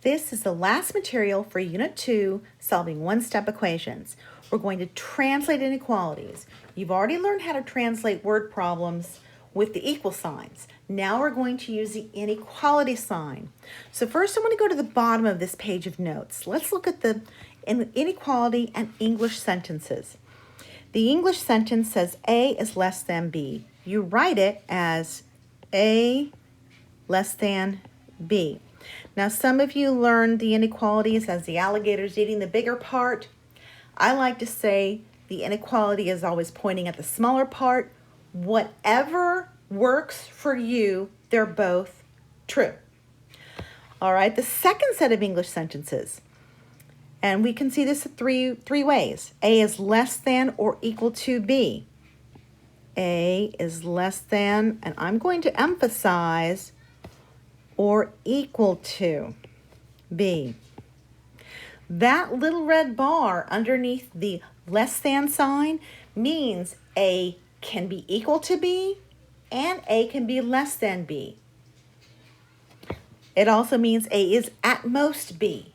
This is the last material for Unit 2, solving one-step equations. We're going to translate inequalities. You've already learned how to translate word problems with the equal signs. Now we're going to use the inequality sign. So first I want to go to the bottom of this page of notes. Let's look at the inequality and English sentences. The English sentence says A is less than B. You write it as A less than B. Now, some of you learned the inequalities as the alligator's eating the bigger part. I like to say the inequality is always pointing at the smaller part. Whatever works for you, they're both true. All right, the second set of English sentences, and we can see this three ways. A is less than or equal to B. A is less than, and I'm going to emphasize, or equal to B. That little red bar underneath the less than sign means A can be equal to B and A can be less than B. It also means A is at most B,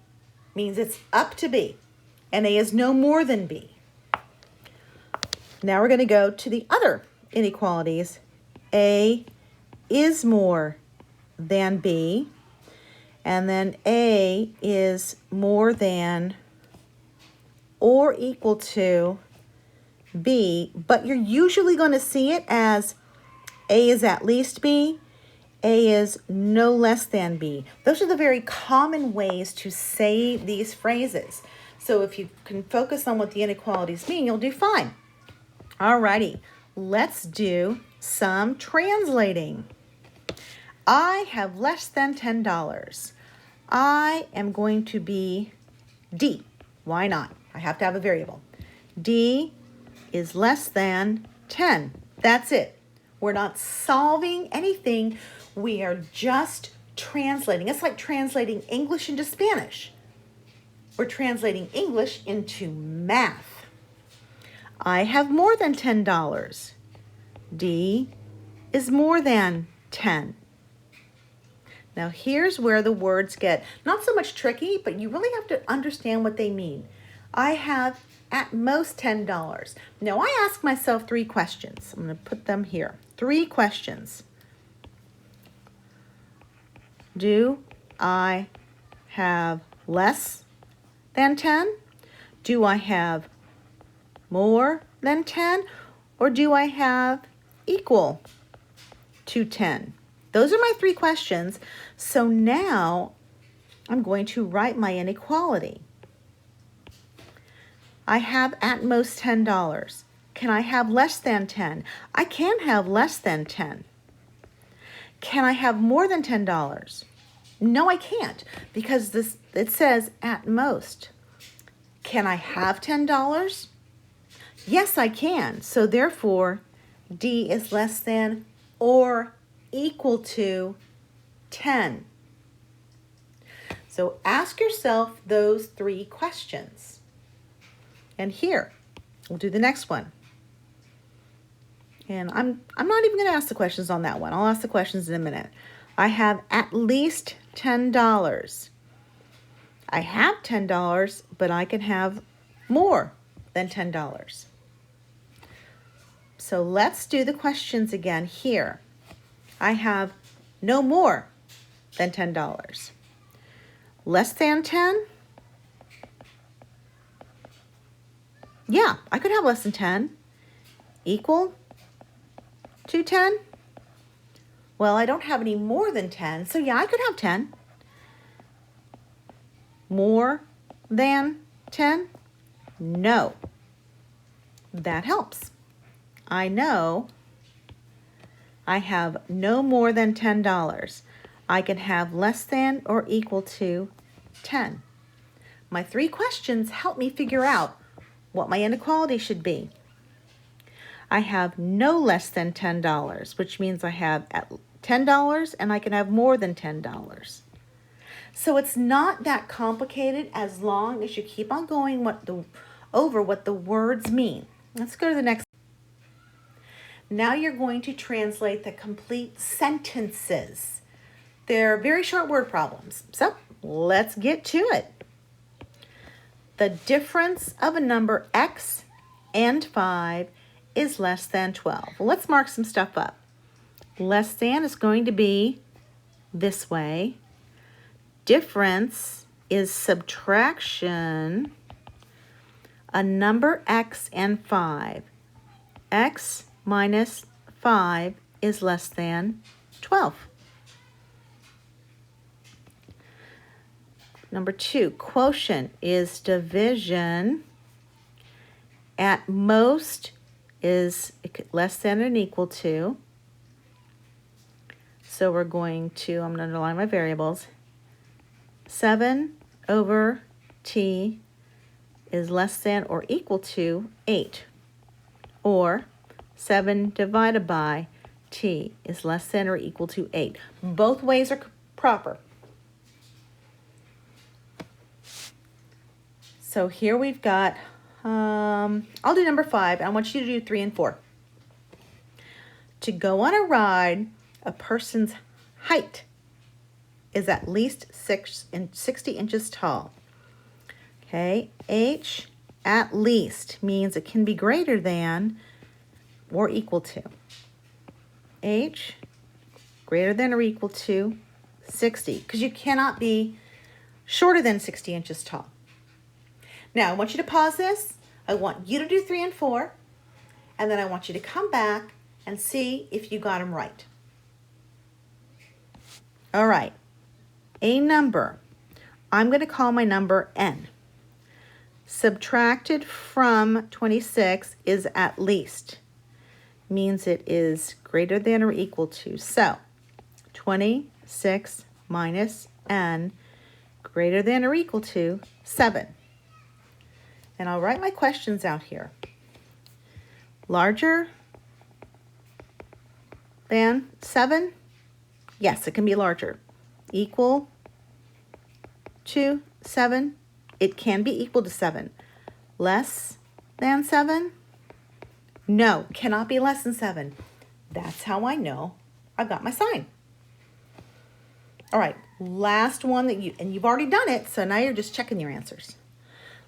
means it's up to B, and A is no more than B. Now we're going to go to the other inequalities. A is more than B, and then A is more than or equal to B, but you're usually going to see it as A is at least B, A is no less than B. Those are the very common ways to say these phrases. So if you can focus on what the inequalities mean, you'll do fine. Alrighty, let's do some translating. I have less than $10. I am going to be D. Why not? I have to have a variable. D is less than 10. That's it. We're not solving anything. We are just translating. It's like translating English into Spanish. We're translating English into math. I have more than $10. D is more than 10. Now here's where the words get not so much tricky, but you really have to understand what they mean. I have at most $10. Now I ask myself 3 questions. I'm going to put them here. 3 questions. Do I have less than 10? Do I have more than 10? Or do I have equal to 10? Those are my 3 questions. So now I'm going to write my inequality. I have at most $10. Can I have less than 10? I can have less than 10. Can I have more than $10? No, I can't, because it says at most. Can I have $10? Yes, I can. So therefore, D is less than or equal to 10. So ask yourself those 3 questions. And here, we'll do the next one. And I'm not even going to ask the questions on that one. I'll ask the questions in a minute. I have at least $10. I have $10, but I can have more than $10. So let's do the questions again here. I have no more than $10. Less than 10? Yeah, I could have less than 10. Equal to 10? Well, I don't have any more than 10, so yeah, I could have 10. More than 10? No. That helps. I know I have no more than $10. I can have less than or equal to 10. My 3 questions help me figure out what my inequality should be. I have no less than $10, which means I have at $10 and I can have more than $10. So it's not that complicated as long as you keep on going over what the words mean. Let's go to the next. Now you're going to translate the complete sentences. They're very short word problems. So let's get to it. The difference of a number x and 5 is less than 12. Well, let's mark some stuff up. Less than is going to be this way. Difference is subtraction. A number x and 5. X minus 5 is less than 12. Number 2, quotient is division. At most is less than or equal to. So we're going to, I'm going to underline my variables. 7 over t is less than or equal to 8. Or 7 divided by t is less than or equal to 8. Both ways are proper. So here we've got, I'll do number 5. I want you to do 3 and 4. To go on a ride, a person's height is at least 60 inches tall. Okay, H at least means it can be greater than or equal to. H greater than or equal to 60, because you cannot be shorter than 60 inches tall. Now, I want you to pause this. I want you to do 3 and 4, and then I want you to come back and see if you got them right. All right, a number. I'm going to call my number n. Subtracted from 26 is at least. Means it is greater than or equal to. So, 26 minus n greater than or equal to 7. And I'll write my questions out here. Larger than 7? Yes, it can be larger. Equal to 7? It can be equal to 7. Less than 7? No, cannot be less than 7. That's how I know I've got my sign. All right, last one and you've already done it, so now you're just checking your answers.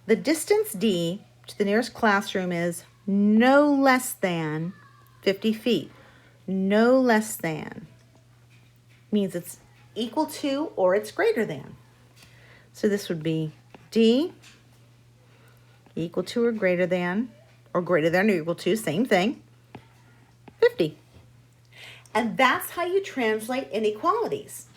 The distance D to the nearest classroom is no less than 50 feet. No less than means it's equal to or it's greater than. So this would be D equal to or greater than or equal to, same thing, 50. And that's how you translate inequalities.